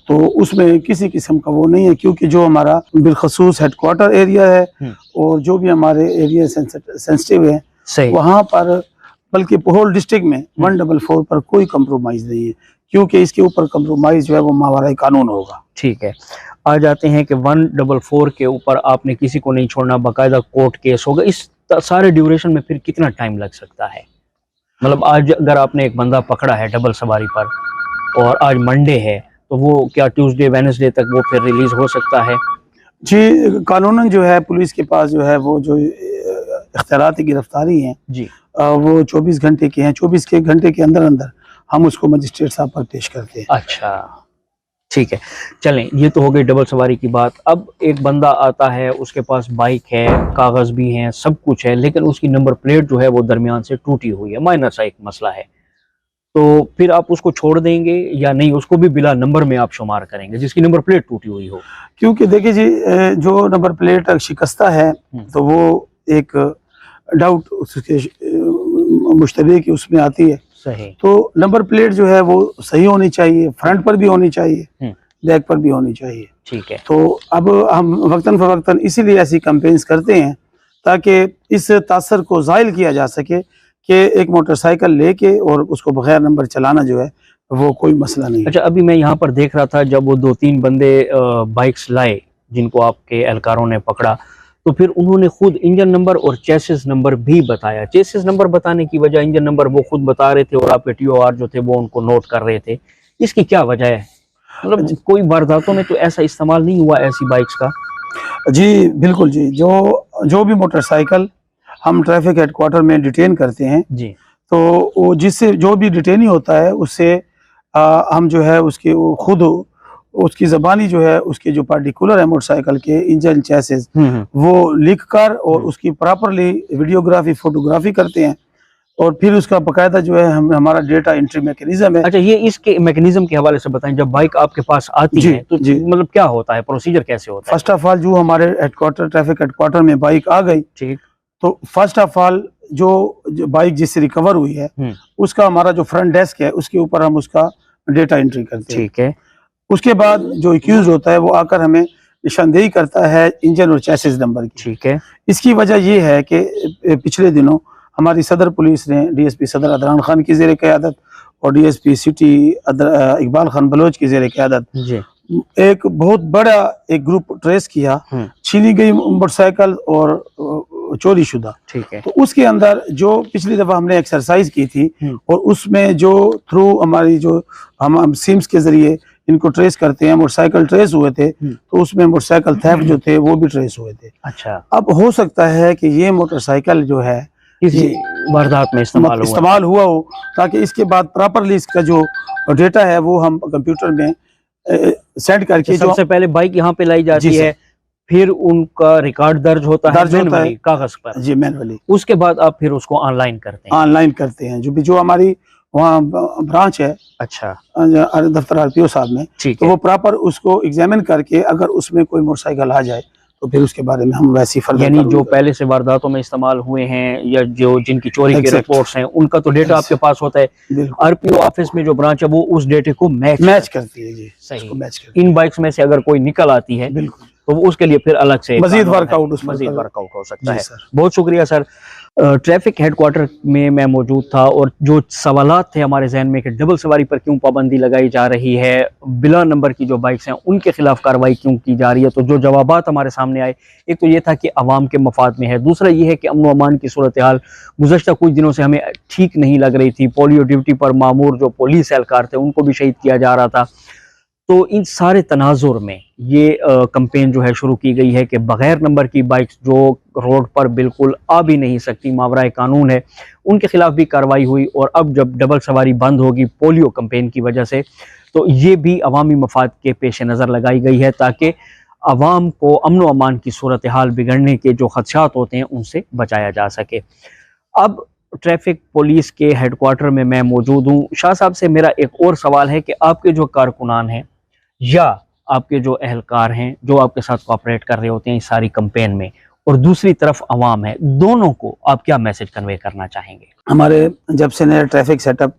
तो उसमें किसी किस्म का वो नहीं है, क्योंकि जो हमारा बिलखसूस हेडक्वार्टर एरिया है और जो भी हमारे एरिया सेंसिटिव है वहाँ पर, बल्कि होल डिस्ट्रिक्ट में 144 पर कोई कंप्रोमाइज नहीं है, क्योंकि इसके ऊपर कंप्रोमाइज जो है वो मावराए कानून होगा। ठीक है, आ जाते हैं कि 144 के ऊपर आपने किसी को नहीं छोड़ना, बाकायदा कोर्ट केस होगा। इस सारे ड्यूरेशन में फिर कितना टाइम लग सकता है? मतलब आज अगर आपने एक बंदा पकड़ा है डबल सवारी पर और आज मंडे है, तो वो क्या ट्यूसडे वेडनेसडे तक वो फिर रिलीज हो सकता है? जी, कानूनन जो है पुलिस के पास जो है वो जो इख्तियाराती गिरफ्तारी है जी, वो 24 घंटे के हैं। 24 घंटे के अंदर अंदर हम उसको मजिस्ट्रेट साहब पर पेश करते हैं। अच्छा, ठीक है, चलें, ये तो हो गई डबल सवारी की बात। अब एक बंदा आता है, उसके पास बाइक है, कागज भी हैं, सब कुछ है, लेकिन उसकी नंबर प्लेट जो है वो दरमियान से टूटी हुई है, माइनर सा एक मसला है, तो फिर आप उसको छोड़ देंगे या नहीं? उसको भी बिला नंबर में आप शुमार करेंगे जिसकी नंबर प्लेट टूटी हुई हो? क्योंकि देखिए जी, जो नंबर प्लेट शिकस्ता है तो वो एक डाउट उसके मुश्तबे की उसमें आती है। सही। तो नंबर प्लेट जो है वो सही होनी चाहिए, फ्रंट पर भी होनी चाहिए, बैक पर भी होनी चाहिए। ठीक है। तो अब हम वक्तन फवक्तन इसीलिए ऐसी कैंपेन्स करते हैं ताकि इस तासर को ज़ाइल किया जा सके कि एक मोटरसाइकिल लेके और उसको बगैर नंबर चलाना जो है वो कोई मसला नहीं। अच्छा, अभी मैं यहाँ पर देख रहा था, जब वो 2-3 बंदे बाइक्स लाए जिनको आपके एहलकारों ने पकड़ा, तो फिर उन्होंने खुद इंजन नंबर और चेसिस नंबर भी बताया। चेसिस नंबर बताने की वजह, इंजन नंबर वो खुद बता रहे थे और आपके TOR जो थे वो उनको नोट कर रहे थे। इसकी क्या वजह है? मतलब कोई वारदातों में तो ऐसा इस्तेमाल नहीं हुआ ऐसी बाइक्स का? जी बिल्कुल जी, जो भी मोटरसाइकिल हम ट्रैफिक हेडक्वार्टर में डिटेन करते हैं जी, तो वो जिससे जो भी डिटेनी होता है उससे हम जो है उसके वो खुद उसकी ज़बानी जो है उसके जो पार्टिकुलर है मोटरसाइकिल के इंजन चेसिस वो लिख कर और उसकी प्रॉपरली वीडियोग्राफी फोटोग्राफी करते हैं और फिर उसका बकायदा जो है हमारा डेटा एंट्री मैकेनिज्म है। अच्छा, ये इसके मैकेनिज्म के हवाले से बताएं। जब बाइक आपके पास आती है तो मतलब क्या होता है, प्रोसीजर कैसे होता है? फर्स्ट ऑफ ऑल जो हमारे हेडक्वार्टर ट्रैफिक हेडक्वार्टर में बाइक आ गई, ठीक, तो फर्स्ट ऑफ ऑल जो बाइक जिससे रिकवर हुई है उसका हमारा जो फ्रंट डेस्क है उसके ऊपर हम उसका डेटा एंट्री करते हैं। ठीक है। उसके बाद जो एक्यूज होता है वो आकर हमें निशानदेही करता है इंजन और चेसिस नंबर की। ठीक है। इसकी वजह ये है कि पिछले दिनों हमारी सदर पुलिस ने DSP सदर अदनान खान की ज़ेर क़यादत और DSP सिटी इकबाल खान बलोच की ज़ेर क़यादत एक बहुत बड़ा एक ग्रुप ट्रेस किया, छीनी गई मोटरसाइकिल और चोरी शुदा। ठीक है। तो उसके अंदर जो पिछली दफा हमने एक्सरसाइज की थी और उसमें जो थ्रू हमारी जो हम सिम्स के जरिए इनको ट्रेस करते हैं, मोटरसाइकिल ट्रेस हुए थे, तो उसमें मोटरसाइकिल थेफ्ट जो थे वो भी ट्रेस हुए थे। अच्छा। अब हो सकता है कि ये मोटरसाइकिल जो है किसी वारदात में इस्तेमाल हुआ हो, ताकि इसके बाद प्रॉपरली इसका जो डेटा है वो हम कंप्यूटर में सेंड करके, सबसे पहले बाइक यहाँ पे लाई जाती है, फिर उनका रिकॉर्ड दर्ज होता है कागज पर जी, मैनुअली। उसके बाद आप फिर उसको ऑनलाइन करते हैं, जो हमारी वहाँ ब्रांच है, अच्छा, दफ्तर RPO साहब में, तो वो प्रॉपर उसको एग्जामिन करके अगर उसमें कोई मोटरसाइकिल आ जाए तो फिर उसके बारे में हम वैसी फर्दर, यानी जो पहले से वारदातों में इस्तेमाल हुए हैं या जो जिनकी चोरी के रिपोर्ट्स हैं उनका तो डेटा आपके पास होता है। RPO ऑफिस में जो ब्रांच है वो उस डेटे को मैच करती है जी, सही मैच करती है। इन बाइक्स में से अगर कोई निकल आती है बिल्कुल तो उसके लिए फिर अलग से मजीद वर्कआउट हो सकता है। बहुत शुक्रिया सर। ट्रैफिक हेडक्वार्टर में मैं मौजूद था और जो सवालात थे हमारे जहन में कि डबल सवारी पर क्यों पाबंदी लगाई जा रही है, बिला नंबर की जो बाइक्स हैं उनके खिलाफ कार्रवाई क्यों की जा रही है, तो जो जवाबात हमारे सामने आए, एक तो ये था कि अवाम के मफाद में है, दूसरा ये है कि अमन व अमान की सूरत हाल गुज़श्ता कुछ दिनों से हमें ठीक नहीं लग रही थी। पोलियो ड्यूटी पर मामूर जो पुलिस एहलकार थे उनको भी शहीद किया जा रहा था। तो इन सारे तनाजुर में ये कैंपेन जो है शुरू की गई है कि बगैर नंबर की बाइक्स जो रोड पर बिल्कुल आ भी नहीं सकती, मावराए कानून है, उनके खिलाफ भी कार्रवाई हुई। और अब जब डबल सवारी बंद होगी पोलियो कैंपेन की वजह से, तो ये भी अवामी मफाद के पेश नज़र लगाई गई है ताकि अवाम को अमन व अमान की सूरत हाल बिगड़ने के जो खदशात होते हैं उनसे बचाया जा सके। अब ट्रैफिक पुलिस के हेडक्वार्टर में मैं मौजूद हूँ। शाह साहब से मेरा एक और सवाल है कि आपके जो कारकुनान हैं या आपके जो अहलकार हैं जो आपके साथ कोऑपरेट कर रहे होते हैं इस सारी कैंपेन में, और दूसरी तरफ अवाम है, दोनों को आप क्या मैसेज कन्वे करना चाहेंगे? हमारे जब से नया ट्रैफिक सेटअप